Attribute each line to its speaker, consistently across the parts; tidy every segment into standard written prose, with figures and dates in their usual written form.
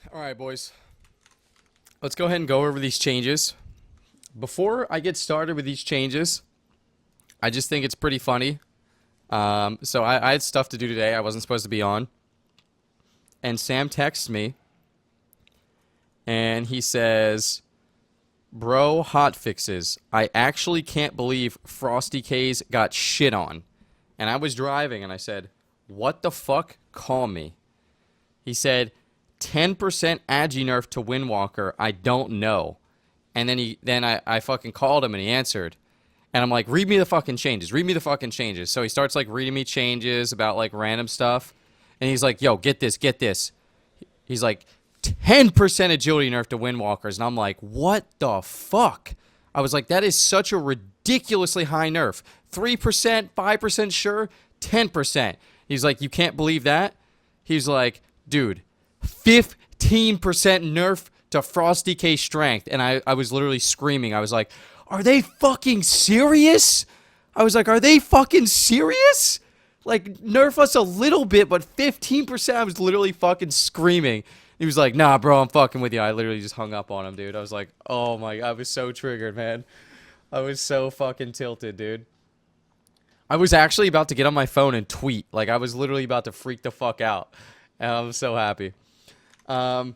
Speaker 1: All right, boys. Let's go ahead and go over these changes. Before I get started with these changes, I just think it's pretty funny. So I had stuff to do today. I wasn't supposed to be on. And Sam texts me, and he says, Bro, Hotfixes. I actually can't believe Frosty K's got shit on. And I was driving, and I said, what the fuck? Call me. He said, 10% agi nerf to Windwalker. I don't know. And then I fucking called him and he answered. And I'm like, read me the fucking changes. Read me the fucking changes. So he starts like reading me changes about like random stuff. And he's like, yo, get this, get this. He's like, 10% agility nerf to Windwalkers. And I'm like, what the fuck? I was like, that is such a ridiculously high nerf. 3%, 5% sure, 10%. He's like, you can't believe that? He's like, dude, 15% nerf to Frosty K strength. And I was literally screaming. I was like, are they fucking serious? I was like, are they fucking serious? Like, nerf us a little bit, but 15%, I was literally fucking screaming. He was like, nah, bro, I'm fucking with you. I literally just hung up on him, dude. I was like, oh my God, I was so triggered, man. I was so fucking tilted, dude. I was actually about to get on my phone and tweet. Like, I was literally about to freak the fuck out. And I was so happy. So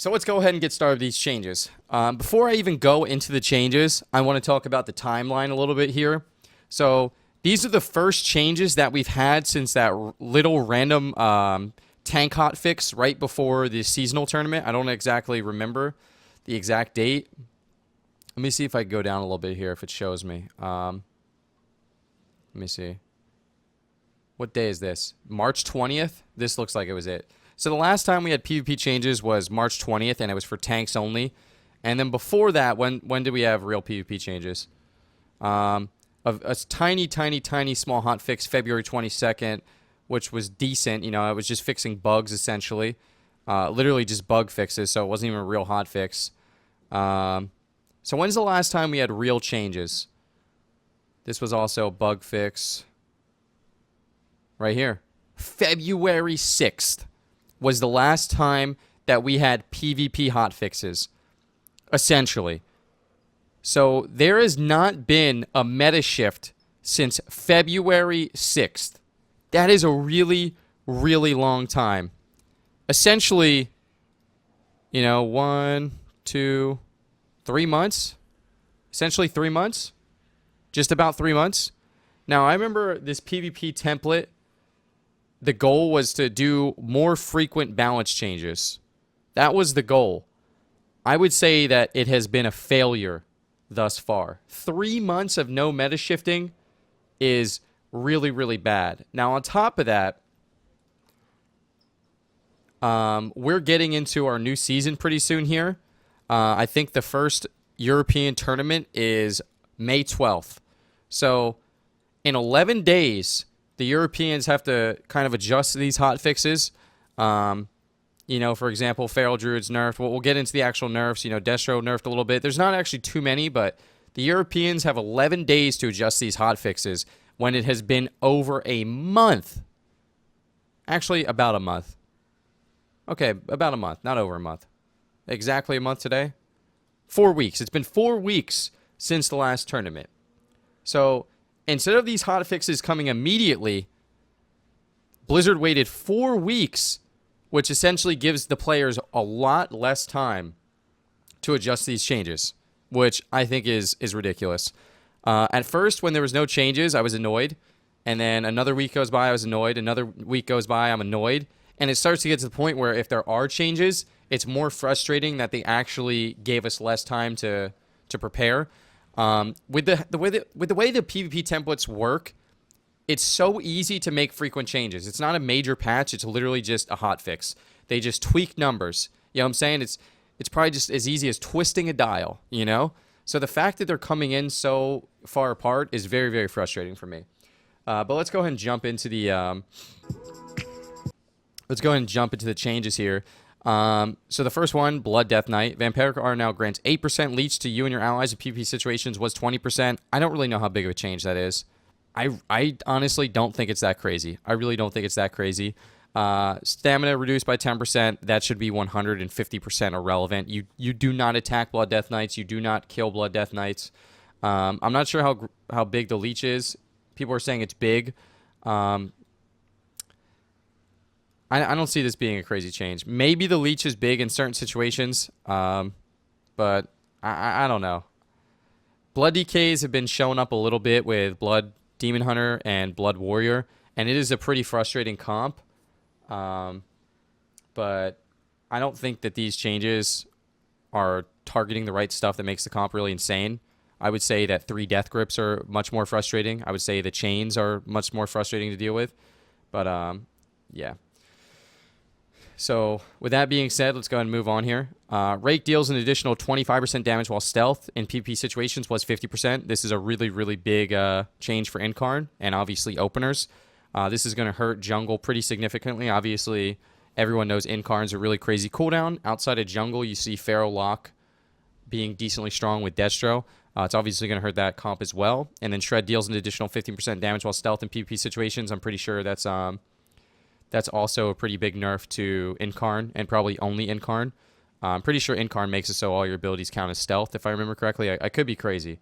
Speaker 1: let's go ahead and get started with these changes. Before I even go into the changes, I want to talk about the timeline a little bit here. So these are the first changes that we've had since that little random tank hotfix right before the seasonal tournament. I don't exactly remember the exact date. Let me see if I can go down a little bit here if it shows me. Let me see. What day is this? March 20th? This looks like it was it. So the last time we had PvP changes was March 20th, and it was for tanks only. And then before that, when did we have real PvP changes? A tiny, tiny, tiny small hotfix February 22nd, which was decent. You know, it was just fixing bugs, essentially. Literally just bug fixes, so it wasn't even a real hotfix. So when's the last time we had real changes? This was also a bug fix. Right here. February 6th was the last time that we had PvP hotfixes. Essentially. So there has not been a meta shift since February 6th. That is a really, really long time. Essentially, you know, 1, 2, 3 months. Essentially 3 months. Just about 3 months. Now, I remember this PvP template. The goal was to do more frequent balance changes. That was the goal. I would say that it has been a failure thus far. 3 months of no meta shifting is really, really bad. Now, on top of that, we're getting into our new season pretty soon here. I think the first European tournament is May 12th. So, in 11 days, the Europeans have to kind of adjust these hotfixes. You know, for example, Feral Druid's nerfed. We'll get into the actual nerfs. You know, Destro nerfed a little bit. There's not actually too many, but the Europeans have 11 days to adjust these hotfixes when it has been over a month. Actually, about a month. Okay, about a month, not over a month. Exactly a month today. 4 weeks. It's been 4 weeks since the last tournament. So instead of these hotfixes coming immediately, Blizzard waited 4 weeks, which essentially gives the players a lot less time to adjust these changes, which I think is ridiculous. At first, when there was no changes, I was annoyed. And then another week goes by, I was annoyed. Another week goes by, I'm annoyed. And it starts to get to the point where if there are changes, it's more frustrating that they actually gave us less time to prepare. With the way the PvP templates work, it's so easy to make frequent changes. It's not a major patch. It's literally just a hotfix. They just tweak numbers. You know what I'm saying? It's probably just as easy as twisting a dial, you know? So the fact that they're coming in so far apart is very, very frustrating for me. But let's go ahead and jump into the changes here. So the first one, Blood Death Knight. Vampiric R now grants 8% leech to you and your allies in PvP situations, was 20%. I don't really know how big of a change that is. I honestly don't think it's that crazy. I really don't think it's that crazy. Stamina reduced by 10%. That should be 150% irrelevant. You do not attack Blood Death Knights. You do not kill Blood Death Knights. I'm not sure how big the leech is. People are saying it's big. I don't see this being a crazy change. Maybe the leech is big in certain situations, but I don't know. Blood DKs have been showing up a little bit with Blood Demon Hunter and Blood Warrior, and it is a pretty frustrating comp. But I don't think that these changes are targeting the right stuff that makes the comp really insane. I would say that 3 death grips are much more frustrating. I would say the chains are much more frustrating to deal with. But yeah. So with that being said, let's go ahead and move on here. Rake deals an additional 25% damage while stealth in PvP situations was 50%. This is a really, really big change for Incarn and obviously openers. This is going to hurt jungle pretty significantly. Obviously, everyone knows Incarn's a really crazy cooldown. Outside of jungle, you see Pharaoh Lock being decently strong with Destro. It's obviously going to hurt that comp as well. And then Shred deals an additional 15% damage while stealth in PvP situations. I'm pretty sure that's also a pretty big nerf to Incarn, and probably only Incarn. I'm pretty sure Incarn makes it so all your abilities count as stealth, if I remember correctly. I could be crazy,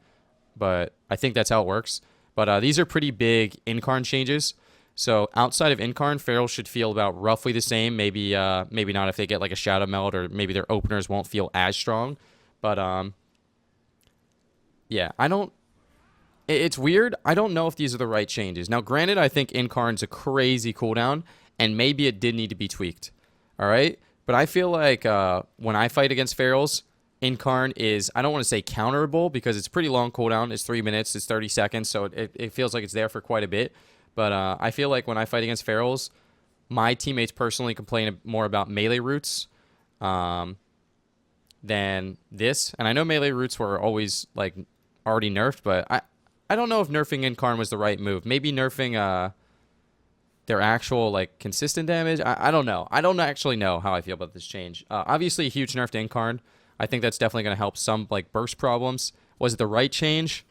Speaker 1: but I think that's how it works. But these are pretty big Incarn changes. So outside of Incarn, Feral should feel about roughly the same. Maybe not if they get like a Shadow Meld, or maybe their openers won't feel as strong. But yeah, it's weird. I don't know if these are the right changes. Now, granted, I think Incarn's a crazy cooldown, and maybe it did need to be tweaked. All right? But I feel like when I fight against Ferals, Incarn is, I don't want to say counterable because it's pretty long cooldown. It's 3 minutes, it's 30 seconds, so it feels like it's there for quite a bit. But I feel like when I fight against Ferals, my teammates personally complain more about melee roots than this. And I know melee roots were always like already nerfed, but I don't know if nerfing Incarn was the right move. Maybe nerfing their actual like consistent damage. I don't know. I don't actually know how I feel about this change. Obviously, a huge nerf to Incarn. I think that's definitely going to help some like burst problems. Was it the right change?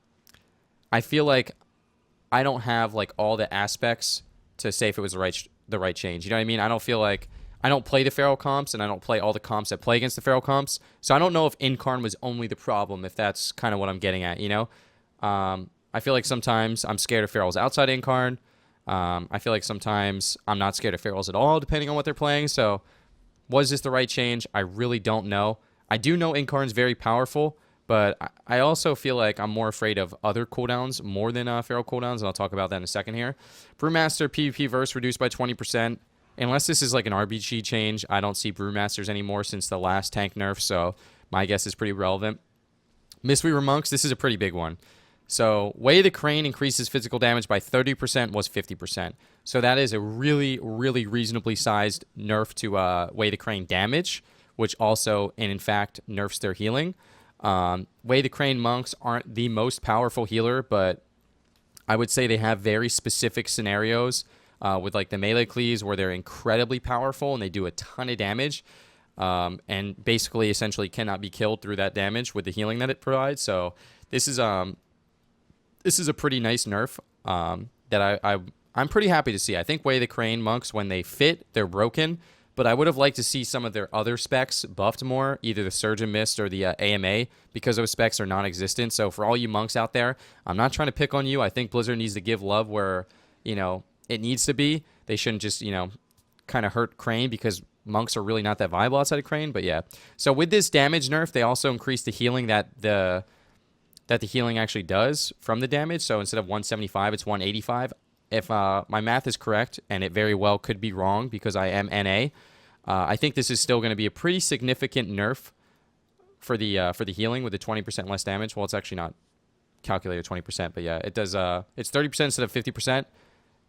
Speaker 1: I feel like I don't have like all the aspects to say if it was the right change. You know what I mean? I don't feel like I don't play the Feral comps, and I don't play all the comps that play against the Feral comps. So I don't know if Incarn was only the problem, if that's kind of what I'm getting at, you know? I feel like sometimes I'm scared of Ferals outside Incarn. I feel like sometimes I'm not scared of Ferals at all, depending on what they're playing. So was this the right change? I really don't know. I do know Incarn's very powerful, but I also feel like I'm more afraid of other cooldowns more than Feral cooldowns, and I'll talk about that in a second here. Brewmaster PvP verse reduced by 20%. Unless this is like an RBG change, I don't see Brewmasters anymore since the last tank nerf, so my guess is pretty relevant. Mistweaver Monks, this is a pretty big one. So Way the Crane increases physical damage by 30% was 50%. So that is a really, really reasonably sized nerf to Way the Crane damage, which also, and in fact, nerfs their healing. Way the Crane monks aren't the most powerful healer, but I would say they have very specific scenarios with like the melee cleaves where they're incredibly powerful and they do a ton of damage, and basically essentially cannot be killed through that damage with the healing that it provides. So this is a pretty nice nerf that I'm pretty happy to see. I think Way the Crane monks, when they fit, they're broken. But I would have liked to see some of their other specs buffed more, either the Surge and Mist or the AMA, because those specs are non-existent. So for all you monks out there, I'm not trying to pick on you. I think Blizzard needs to give love where, it needs to be. They shouldn't just, kind of hurt Crane, because monks are really not that viable outside of Crane. But yeah. So with this damage nerf, they also increased the healing that the healing actually does from the damage. So instead of 175, it's 185. If my math is correct, and it very well could be wrong because I am NA, I think this is still going to be a pretty significant nerf for the healing with the 20% less damage. Well, it's actually not calculated 20%, but yeah, it does. It's 30% instead of 50%,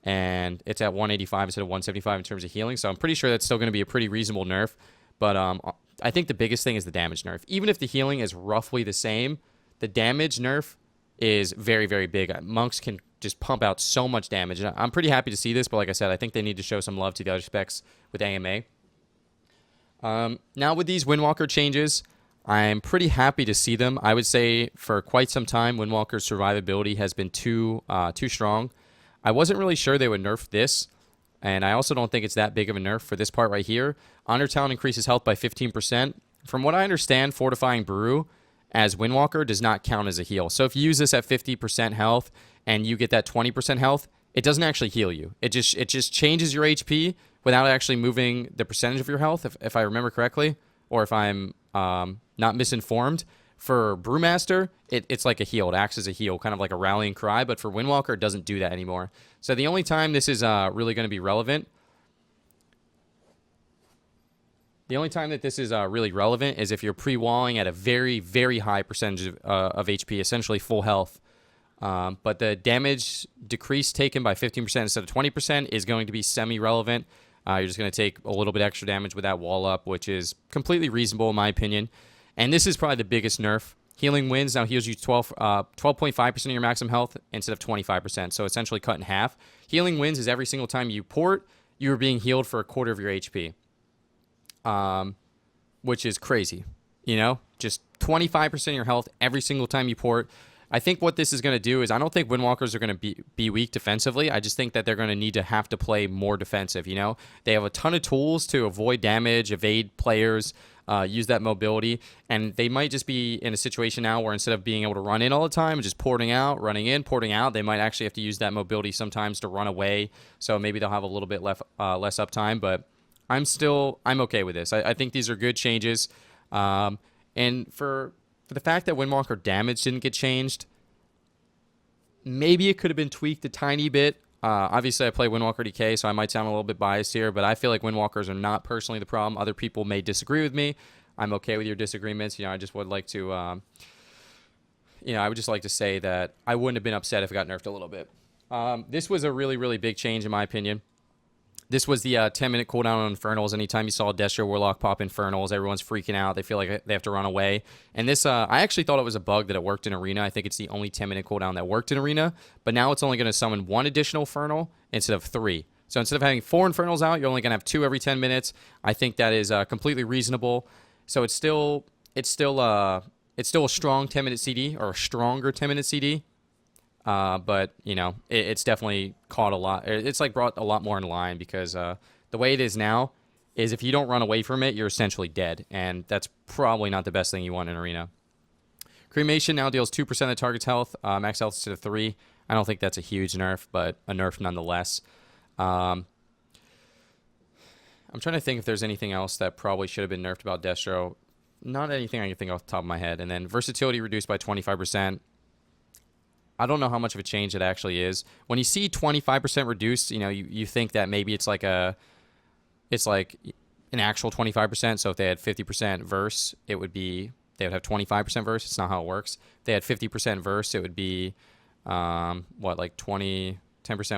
Speaker 1: and it's at 185 instead of 175 in terms of healing. So I'm pretty sure that's still going to be a pretty reasonable nerf. But I think the biggest thing is the damage nerf. Even if the healing is roughly the same, the damage nerf is very, very big. Monks can just pump out so much damage. And I'm pretty happy to see this, but like I said, I think they need to show some love to the other specs with AMA. Now with these Windwalker changes, I'm pretty happy to see them. I would say for quite some time, Windwalker's survivability has been too strong. I wasn't really sure they would nerf this. And I also don't think it's that big of a nerf for this part right here. Honor Talent increases health by 15%. From what I understand, Fortifying Brew as Windwalker does not count as a heal. So if you use this at 50% health and you get that 20% health, it doesn't actually heal you. It just changes your HP without actually moving the percentage of your health, if I remember correctly, or if I'm not misinformed. For Brewmaster, it's like a heal. It acts as a heal, kind of like a rallying cry, but for Windwalker, it doesn't do that anymore. So the only time this is really going to be relevant, is if you're pre-walling at a very, very high percentage of HP, essentially full health. But the damage decrease taken by 15% instead of 20% is going to be semi-relevant. You're just going to take a little bit extra damage with that wall up, which is completely reasonable in my opinion. And this is probably the biggest nerf. Healing Winds now heals you 12.5% of your maximum health instead of 25%, so essentially cut in half. Healing Winds is every single time you port, you are being healed for a quarter of your HP, which is crazy. Just 25% of your health every single time you port. I think what this is going to do is I don't think Windwalkers are going to be weak defensively. I just think that they're going to have to play more defensive. They have a ton of tools to avoid damage, evade players, use that mobility, and they might just be in a situation now where instead of being able to run in all the time and just porting out, running in, porting out, they might actually have to use that mobility sometimes to run away. So maybe they'll have a little bit less uptime, but I'm okay with this. I think these are good changes, and for the fact that Windwalker damage didn't get changed, maybe it could have been tweaked a tiny bit. Obviously, I play Windwalker DK, so I might sound a little bit biased here, but I feel like Windwalkers are not personally the problem. Other people may disagree with me. I'm okay with your disagreements. I just would like to, I would just like to say that I wouldn't have been upset if it got nerfed a little bit. This was a really, really big change in my opinion. This was the 10-minute cooldown on Infernals. Anytime you saw a Destro Warlock pop Infernals, everyone's freaking out. They feel like they have to run away. And this, I actually thought it was a bug that it worked in Arena. I think it's the only 10-minute cooldown that worked in Arena. But now it's only going to summon one additional Infernal instead of 3. So instead of having 4 Infernals out, you're only going to have 2 every 10 minutes. I think that is completely reasonable. So it's still a strong 10-minute CD, or a stronger 10-minute CD. But it's definitely caught a lot. It's like brought a lot more in line because the way it is now is if you don't run away from it, you're essentially dead, and that's probably not the best thing you want in Arena. Cremation now deals 2% of the target's health, max health instead of 3. I don't think that's a huge nerf, but a nerf nonetheless. I'm trying to think if there's anything else that probably should have been nerfed about Destro. Not anything I can think off the top of my head. And then versatility reduced by 25%. I don't know how much of a change it actually is. When you see 25% reduced, you think that maybe it's like an actual 25%. So if they had 50% verse, they would have 25% verse. It's not how it works. If they had 50% verse, it would be, 10%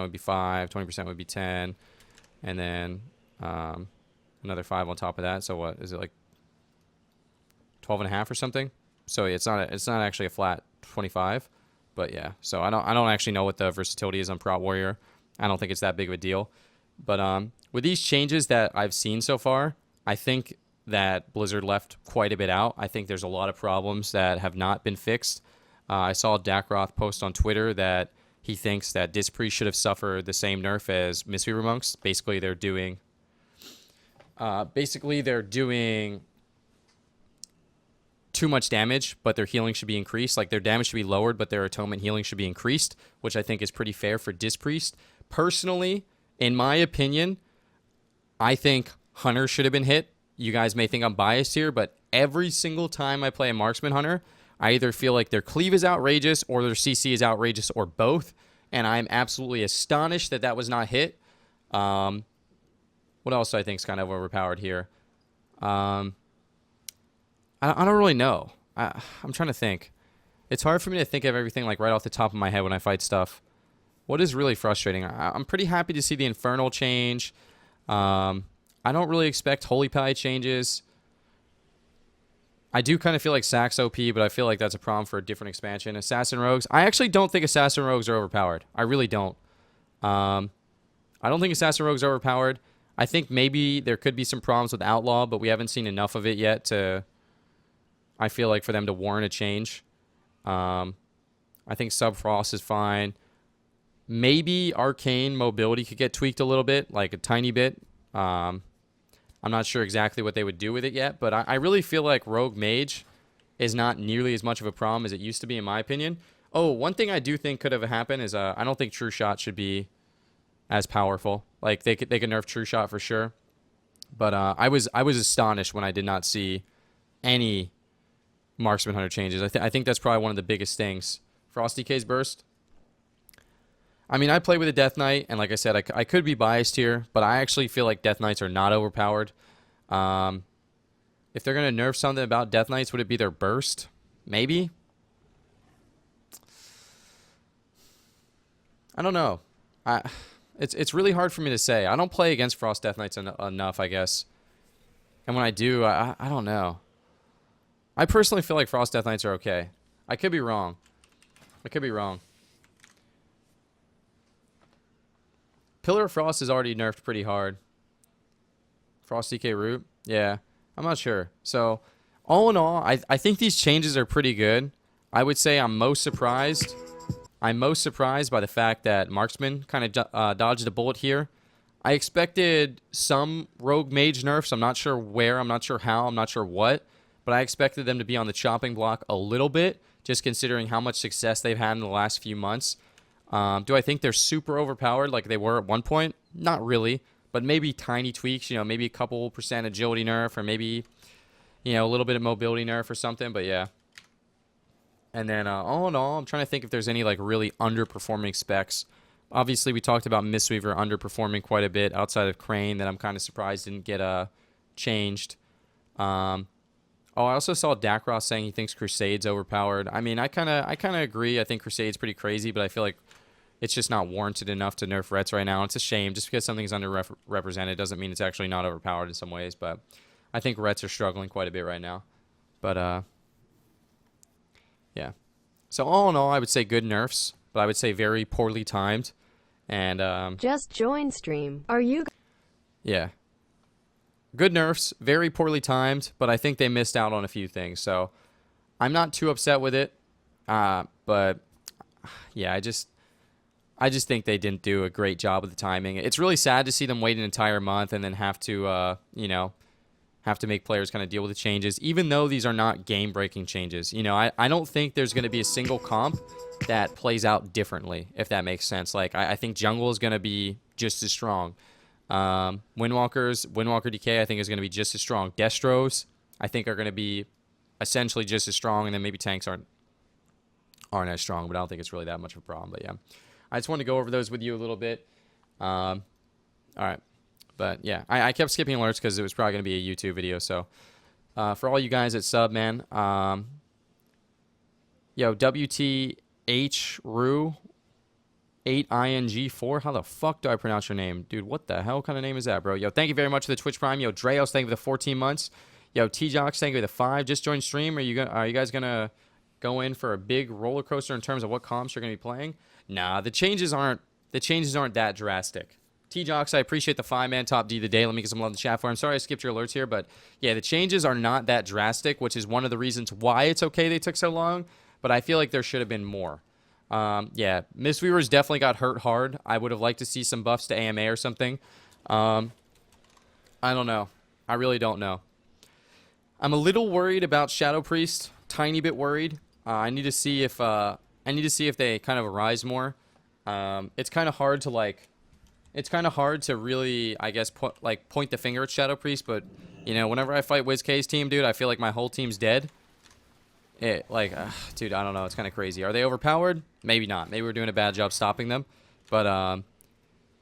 Speaker 1: would be 5, 20% would be 10, and then another 5 on top of that. So what is it, like 12.5 or something? So it's not actually a flat 25. But yeah, so I don't actually know what the versatility is on Prot Warrior. I don't think it's that big of a deal. But with these changes that I've seen so far, I think that Blizzard left quite a bit out. I think there's a lot of problems that have not been fixed. I saw Dakroth post on Twitter that he thinks that Dispriest should have suffered the same nerf as Mistweaver Monks. Basically, they're doing too much damage, but their healing should be increased. Like, their damage should be lowered, but their atonement healing should be increased, which I think is pretty fair for Dispriest. Personally, in my opinion, I think Hunter should have been hit. You guys may think I'm biased here, but every single time I play a Marksman Hunter, I either feel like their cleave is outrageous or their CC is outrageous, or both, and I'm absolutely astonished that was not hit. What else do I think is kind of overpowered here? I don't really know. I'm trying to think. It's hard for me to think of everything like right off the top of my head when I fight stuff. What is really frustrating? I'm pretty happy to see the Infernal change. I don't really expect Holy Pally changes. I do kind of feel like Sax OP, but I feel like that's a problem for a different expansion. Assassin Rogues. I actually don't think Assassin Rogues are overpowered. I really don't. I don't think Assassin Rogues are overpowered. I think maybe there could be some problems with Outlaw, but we haven't seen enough of it yet to... I feel like for them to warrant a change. I think Subfrost is fine. Maybe Arcane mobility could get tweaked a little bit, like a tiny bit. I'm not sure exactly what they would do with it yet, but I really feel like Rogue Mage is not nearly as much of a problem as it used to be, in my opinion. Oh, one thing I do think could have happened is I don't think True Shot should be as powerful. Like they could nerf True Shot for sure, but I was astonished when I did not see any Marksman Hunter changes. I think that's probably one of the biggest things. Frost DK's burst. I mean, I play with a Death Knight, and like I said, I could be biased here, but I actually feel like Death Knights are not overpowered. If they're going to nerf something about Death Knights, would it be their burst? Maybe? I don't know. It's really hard for me to say. I don't play against Frost Death Knights enough, I guess. And when I do, I don't know. I personally feel like Frost Death Knights are okay. I could be wrong. Pillar of Frost is already nerfed pretty hard. Frost DK Root? Yeah. I'm not sure. So, all in all, I think these changes are pretty good. I would say I'm most surprised by the fact that Marksman kind of dodged a bullet here. I expected some Rogue Mage nerfs. I'm not sure where, I'm not sure how, I'm not sure what. But I expected them to be on the chopping block a little bit, just considering how much success they've had in the last few months. Do I think they're super overpowered like they were at one point? Not really, but maybe tiny tweaks, maybe a couple % agility nerf, or maybe, a little bit of mobility nerf or something, but yeah. And then all in all, I'm trying to think if there's any like really underperforming specs. Obviously, we talked about Mistweaver underperforming quite a bit outside of Crane that I'm kind of surprised didn't get changed. I also saw Dakros saying he thinks Crusade's overpowered. I mean, I kind of agree. I think Crusade's pretty crazy, but I feel like it's just not warranted enough to nerf Rets right now. It's a shame. Just because something's underrepresented doesn't mean it's actually not overpowered in some ways, but I think Rets are struggling quite a bit right now. But, yeah. So all in all, I would say good nerfs, but I would say very poorly timed. And,
Speaker 2: just join stream. Are you?
Speaker 1: Yeah. Good nerfs, very poorly timed, but I think they missed out on a few things. So I'm not too upset with it. But yeah, I just think they didn't do a great job with the timing. It's really sad to see them wait an entire month and then have to, have to make players kind of deal with the changes, even though these are not game-breaking changes. I don't think there's going to be a single comp that plays out differently, if that makes sense. Like, I think jungle is going to be just as strong. Windwalker DK, I think, is going to be just as strong. Destros, I think, are going to be essentially just as strong, and then maybe tanks aren't as strong, but I don't think it's really that much of a problem. But yeah, I just wanted to go over those with you a little bit. All right. But yeah, I kept skipping alerts because it was probably going to be a YouTube video. So for all you guys at sub, man, WTH Rue 8ING4. How the fuck do I pronounce your name? Dude, what the hell kind of name is that, bro? Yo, thank you very much for the Twitch Prime. Yo, Dreos, thank you for the 14 months. Yo, T-Jox, thank you for the 5. Just joined stream. Are you guys going to go in for a big roller coaster in terms of what comps you're going to be playing? Nah, the changes aren't that drastic. T-Jox, I appreciate the 5-man top D of the day. Let me get some love in the chat for him. Sorry I skipped your alerts here, but yeah, the changes are not that drastic, which is one of the reasons why it's okay they took so long, but I feel like there should have been more. Yeah, Mistweavers definitely got hurt hard. I would have liked to see some buffs to AMA or something. I don't know. I really don't know. I'm a little worried about Shadow Priest. Tiny bit worried. I need to see if they kind of arise more. It's kind of hard to really, I guess, point the finger at Shadow Priest, but whenever I fight WizK's team, dude, I feel like my whole team's dead. Dude, I don't know. It's kind of crazy. Are they overpowered? Maybe not. Maybe we're doing a bad job stopping them. But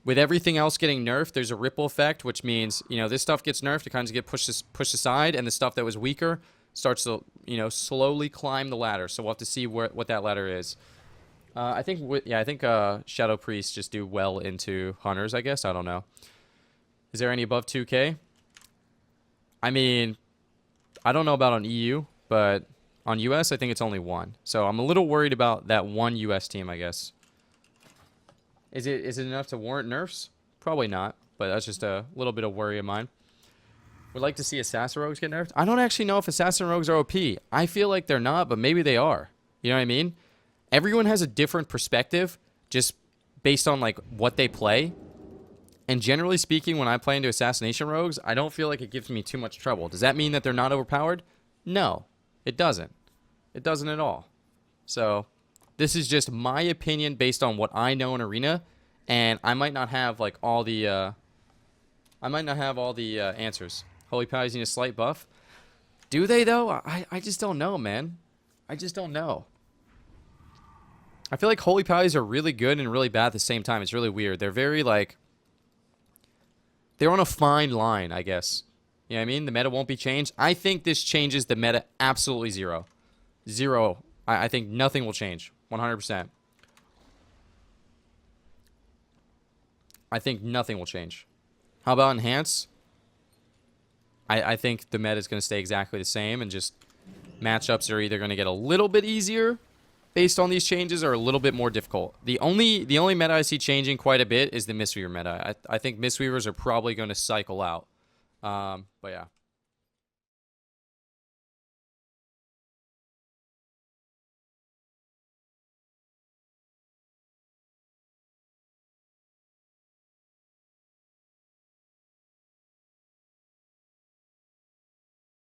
Speaker 1: with everything else getting nerfed, there's a ripple effect, which means, this stuff gets nerfed. It kind of gets pushed aside, and the stuff that was weaker starts to, slowly climb the ladder. So we'll have to see what that ladder is. I think Shadow Priests just do well into Hunters, I guess. I don't know. Is there any above 2K? I mean, I don't know about on EU, but on US, I think it's only 1. So I'm a little worried about that one US team, I guess. Is it enough to warrant nerfs? Probably not, but that's just a little bit of worry of mine. Would like to see Assassin Rogues get nerfed. I don't actually know if Assassin Rogues are OP. I feel like they're not, but maybe they are. You know what I mean? Everyone has a different perspective just based on like what they play. And generally speaking, when I play into Assassination Rogues, I don't feel like it gives me too much trouble. Does that mean that they're not overpowered? No, it doesn't. It doesn't at all. So this is just my opinion based on what I know in Arena, and I might not have like all the answers. Holy Powers need a slight buff. Do they though? I just don't know, man. I just don't know. I feel like Holy Powers are really good and really bad at the same time. It's really weird. They're very like, they're on a fine line, I guess. You know what I mean? The meta won't be changed. I think this changes the meta absolutely zero. Zero. I think nothing will change. 100%. I think nothing will change. How about Enhance? I think the meta is going to stay exactly the same, and just matchups are either going to get a little bit easier based on these changes or a little bit more difficult. The only meta I see changing quite a bit is the Mistweaver meta. I think Mistweavers are probably going to cycle out. But yeah.